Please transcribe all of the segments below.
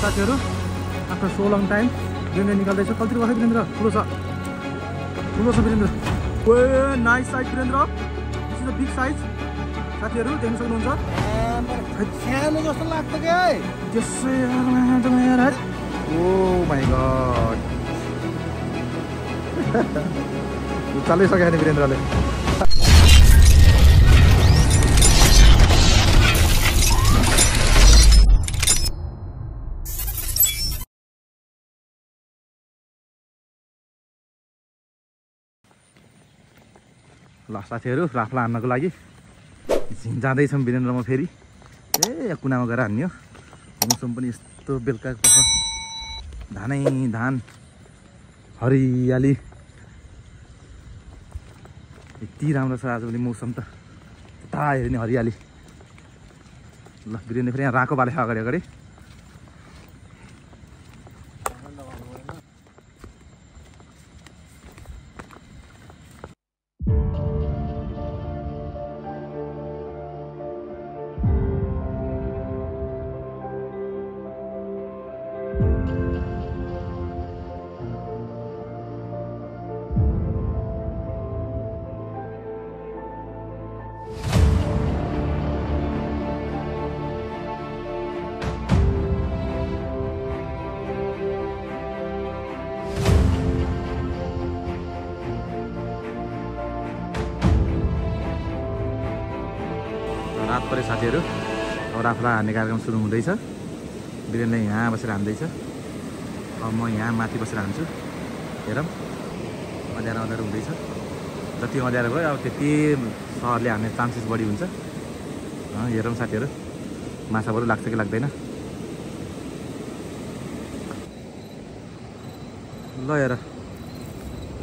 साथीहरु after so long time Virendra निकाल्दैछ। कति भयो वीरेन्द्र? ठुलो छ वीरेन्द्र। ओए nice size Virendra, this is a big size. साथीहरु देख्न सक्नुहुन्छ सानो जस्तो लाग्छ के त्यसै यार। ओ माय गॉड चालै सक्यो नि वीरेन्द्रले। ल साथीहरु राफ्ला हान्नको लागि जाँदैछौँ वीरेन्द्रमा फेरि। ए कुनामा गएर हान्ने हो। मौसम पनि यस्तो बेलुका धानै धान हरियाली यति राम्रो छ आजभोलि मौसम त। यता हेर्यो नि हरियाली। ल वीरेन्द्र फेरि यहाँ राको बाले अगाडि अगाडि। रात परे साथीहरु अब राफ्ला हान्ने कार्यक्रम सुरु हुँदैछ। वीरेन्द्रले यहाँ बसेर हान्दैछ। अब म यहाँ माथि बसेर हान्छु। हेरौँ अँध्यारो अँध्यारो हुँदैछ। जति अँध्यारो भयो अब त्यति सहरले हान्ने चान्सेस बढी हुन्छ। हेरौँ साथीहरु माछा बरु लाग्छ कि लाग्दैन। ल हेर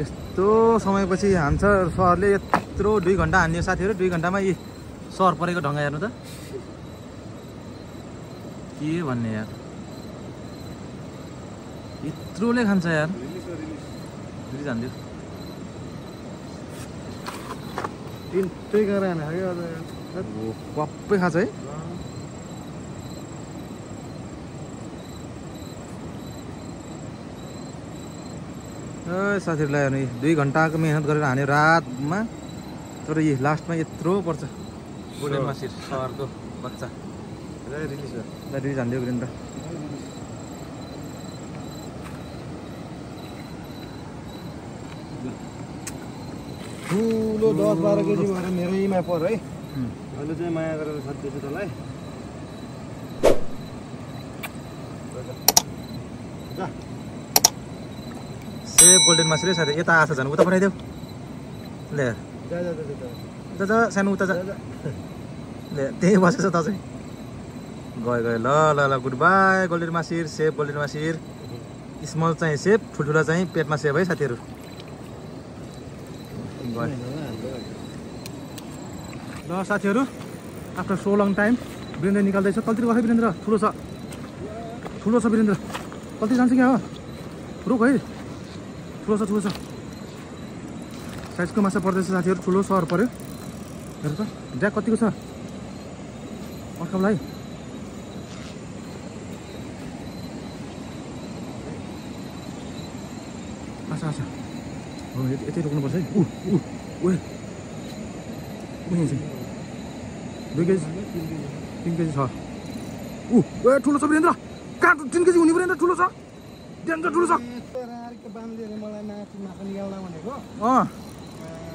यस्तो समयपछि हान्छ सहरले। यत्रो 2 घण्टा हान्ने साथीहरु। 2 घण्टामा यी सहर परेको ढङ्ग हेर्नु त के भन्ने यार। यत्रोले खान्छ यार। रिलिज हान्दियो त्यही गरेन पप्पै खान्छ है। साथीहरुलाई हेर्नु 2 घण्टाको मेहनत गरेर हान्यो रातमा। तर यी लास्टमा यत्रो पर्छ। गोल्डन मासिर सहरको बच्चा रिलिज हान्दियो वीरेन्द्र। ठुलो 10-12 केजी भएर मेरैमा पर है। अहिले चाहिँ माया गरेर सजिएछु तँलाई। सेफ गोल्डन मासिर साथी। यता आछ झन् उता पठाइदेऊ। ले जा सानो उता जा। ले त्यही बसेछ त चाहिँ। गयो ल ल ल goodbye golden mahseer. Safe golden mahseer. Small चाहिँ सेफ, ठुल्ठुला चाहिँ पेटमा सेफ है साथीहरु। ल साथीहरु after so long time Virendra निकाल्दैछ। कति भयो वीरेन्द्र? ठुलो छ वीरेन्द्र। कति जान्छ क्या हो? रोक है। ठुलो छ साइजको माछा पर्दैछ साथीहरु। ठुलो सहर पर्यो। हेर त ज्याक कतिको छ अर्कालाई। आछा हो यतै रोक्नुपर्छ है। ओए कुनै चाहिँ 2 केजी 3 केजी छ। ओए ठुलो छ वीरेन्द्र। कहाँ 3 केजी हुने वीरेन्द्र? ठुलो छ डेन्जर ठुलो छ।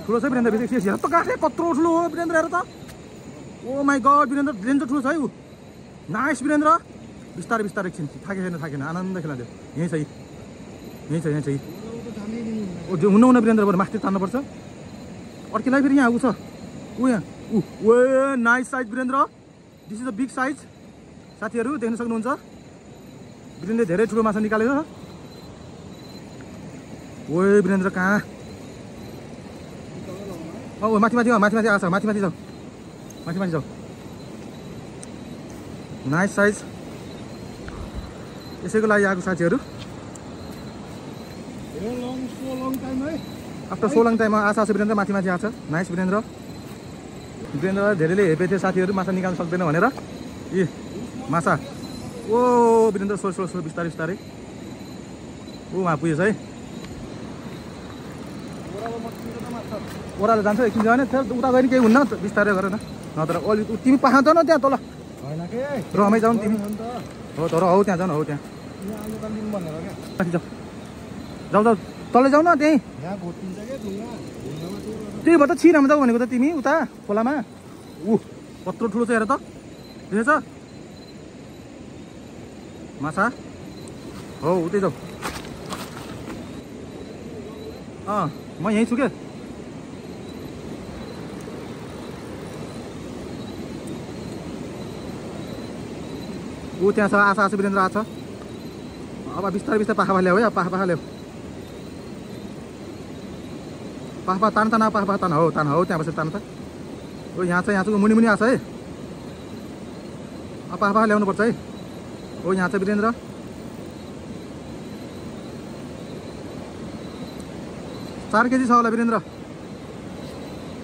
ठुलो छ वीरेन्द्र। हेर त काठे कत्रो ठुलो हो वीरेन्द्र। हेर त ओ माई गॉड वीरेन्द्र डेन्जर ठुलो छ है। नाइस वीरेन्द्र। बिस्तारै बिस्तारै एकछिन थाकेन आनन्द खेलाइदियो। यहीँ छ ओ हुन्न वीरेन्द्र बरु माथि तान्नुपर्छ। अर्केलाई फेरि यहाँ आउँछ। यहाँ ओए nice size Virendra, this is a big size. साथीहरु देख्न सक्नुहुन्छ वीरेन्द्रले धेरै ठुलो माछा निकालेर। ओए वीरेन्द्र कहाँ? ओ माथि आछ। माथि जाऊ। Nice size. यसैको लागि आएको साथीहरु। आफ्टर सो लङ टाइममा आछ वीरेन्द्र। माथि आछ। नाइस वीरेन्द्र। वीरेन्द्रलाई धेरैले हेपेको थियो साथीहरु माछा निकाल्न सक्दैन भनेर। यी माछा ओ वीरेन्द्र सोर बिस्तारै बिस्तारै ऊ वहाँ पुगेछ है ओह्रालो जान्छ एकछिन जाने उता गयो नि केही हुन्न बिस्तारै गर न नत्र अलि तिमी पाउँछ न त्यहाँ तल रमै जाऊ तिमी हो तर हौ त्यहाँ जाऊ न हौ त्यहाँ जाऊ जाऊ तलै जाऊ न त्यहीँ त्यही भएर त छिरामा जाऊ भनेको त तिमी उता खोलामा ऊ कत्रो ठुलो छ हेर त देखेछ माछा हो उतै जाऊ म यहीँ छु के ऊ त्यहाँ छ आशा आशा वीरेन्द्र आछ अब बिस्तारै बिस्तारै पाखा ल्याऊ है पाखा ल्याऊ पाखा तान हो त्यहाँ बसेर तान त ओ यहाँ छ मुनि आछ है अब पाखा ल्याउनुपर्छ है ओ यहाँ छ वीरेन्द्र 4 केजी छ होला वीरेन्द्र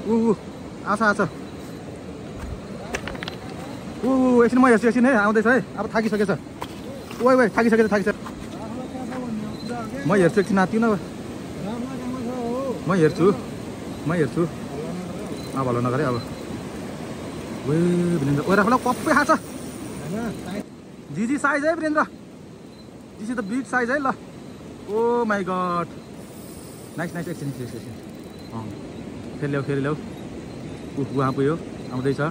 ऊ आछ ऊ एकछिन म हेर्छु एकछिन है आउँदैछ है अब थाकिसकेछ ओइ थाकिसकेछ म हेर्छु एकछिन नातिउ न म हेर्छु अब भलो नगरे अब ओ वीरेन्द्र ओइ राख्ला कप्पै खाछ जी साइज है Virendra this is the big size है ल ओ माई गड नाइस एकछिन फेरि ल्याऊ उहाँ पुग्यो आउँदैछ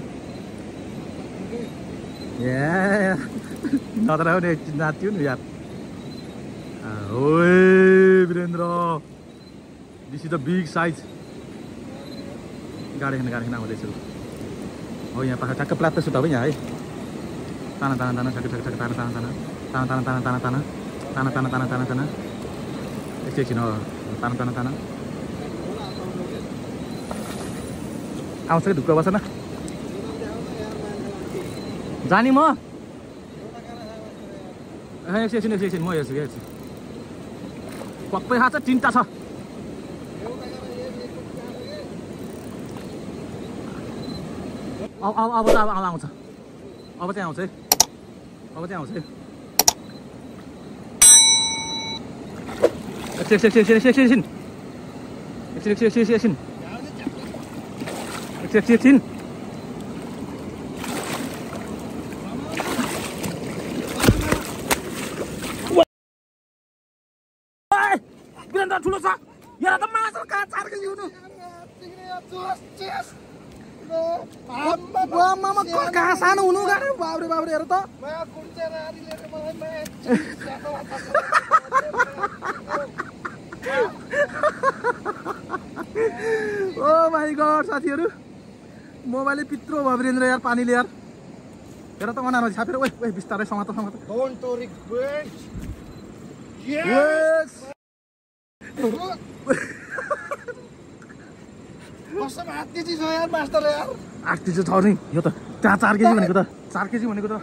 ए नत्र हो नि एकछिन नाच्यो नि यार ओए Virendra this is the big size गाडी खान आउँदैछ हो यहाँ पाखा ठ्याक्क प्लात्त सुट अब यहाँ है ताना एकछिन हो ताना आउँछ कि ढुक्क बस न जानी म एकछिन म हेर्छु कि एकछिन पक्कै खाछ 3टा छ अब आउँछ अब चाहिँ आउँछ है एकछिन वीरेन्द्र ठुलो छ यहाँ त माछा कहाँ 4 केजी हुनु कहाँ सानो हुनु गाह्रो बाब्रे हेर त ओ माई गड साथीहरू मोबाइलले पित्रो भयो वीरेन्द्र यार पानीले यार हेर त अनारमा छापेर ओइ बिस्तारै समात कसम 8 केजी छ यार मास्टर यार 8 केजी छ नि यो त त्यहाँ 4 केजी भनेको त 4 केजी भनेको त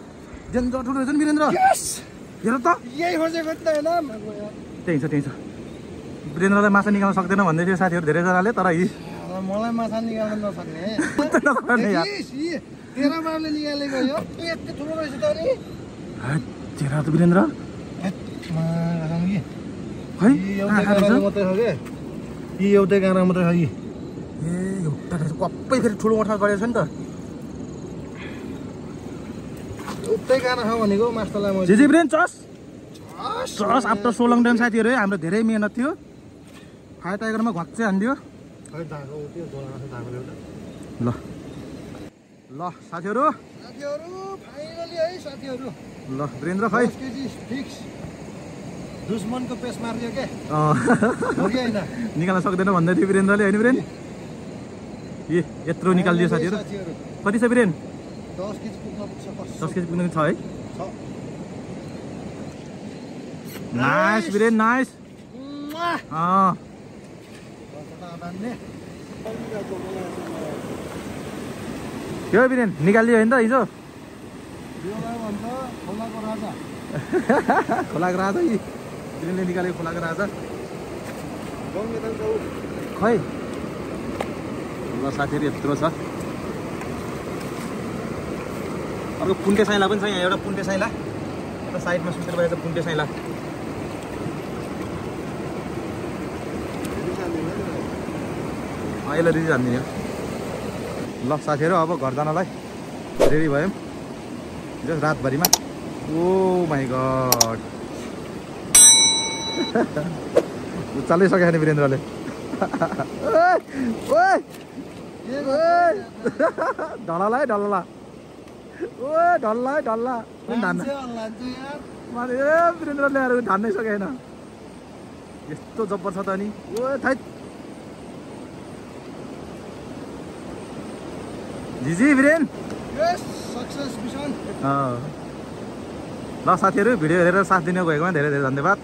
डेन्जर ठुलो रहेछ नि वीरेन्द्र हेर त यही खोजेको त हैन त्यही छ वीरेन्द्रलाई माछा निकाल्न सक्दैन भन्दै थियो साथीहरू धेरैजनाले तर मलाई माछा निकाल्न नसक्ने यार तेरा बाबुले निकालेको यो यति ठुलो रहेछ त नि तेरा त वीरेन्द्र खै मात्रै हो के यी एउटै गाना मात्रै छ यी ए एउटा कप्पै फेरि ठुलो मठा गरेको छ नि त एउटै गाना छ भनेको मास्टरलाई म जी वीरेन्द्र चस आफ्टर सो लङ टाइम साथीहरू है हाम्रो धेरै मेहनत थियो फायर टाइगरमा घच्चै हान्दियो ल साथीहरू फाइनली है साथीहरू ल वीरेन्द्र खै दुश्मनको पेस मारियो के निकाल्न सक्दैन भन्दै थियो वीरेन्द्रले होइन वीरेन्द्र यत्रो निकालिदियो साथीहरू कति छ वीरेन्द्र 10 केजी पुग्न छ है नाइस वीरेन्द्र नाइस के हो वीरेन्द्र निकालिदियो होइन त हिजो खोलाको राजा यी वीरेन्द्रले निकालेको खोलाको राजा खै ल साथीहरू यत्रो छ अर्को पुन्टे साइला पनि छ यहाँ एउटा पुन्टे साइला त साइडमा सुतेर भएछ पुन्टे साइला यसलाई रिजी हान्दिने ल साथीहरू अब घर जानलाई रेडी भयौँ जस्ट रातभरिमा ओ माई गड चालै सकेको छैन वीरेन्द्रले ढलला है ढलला ओ ढल्ला है ढल्ला ढान्न वीरेन्द्रले अरू ढान्नै सकेन यस्तो जब्बर छ त नि ओ थाइ जिजी वीरेन ल साथीहरू भिडियो हेरेर साथ दिनु भएकोमा धेरै धेरै धन्यवाद।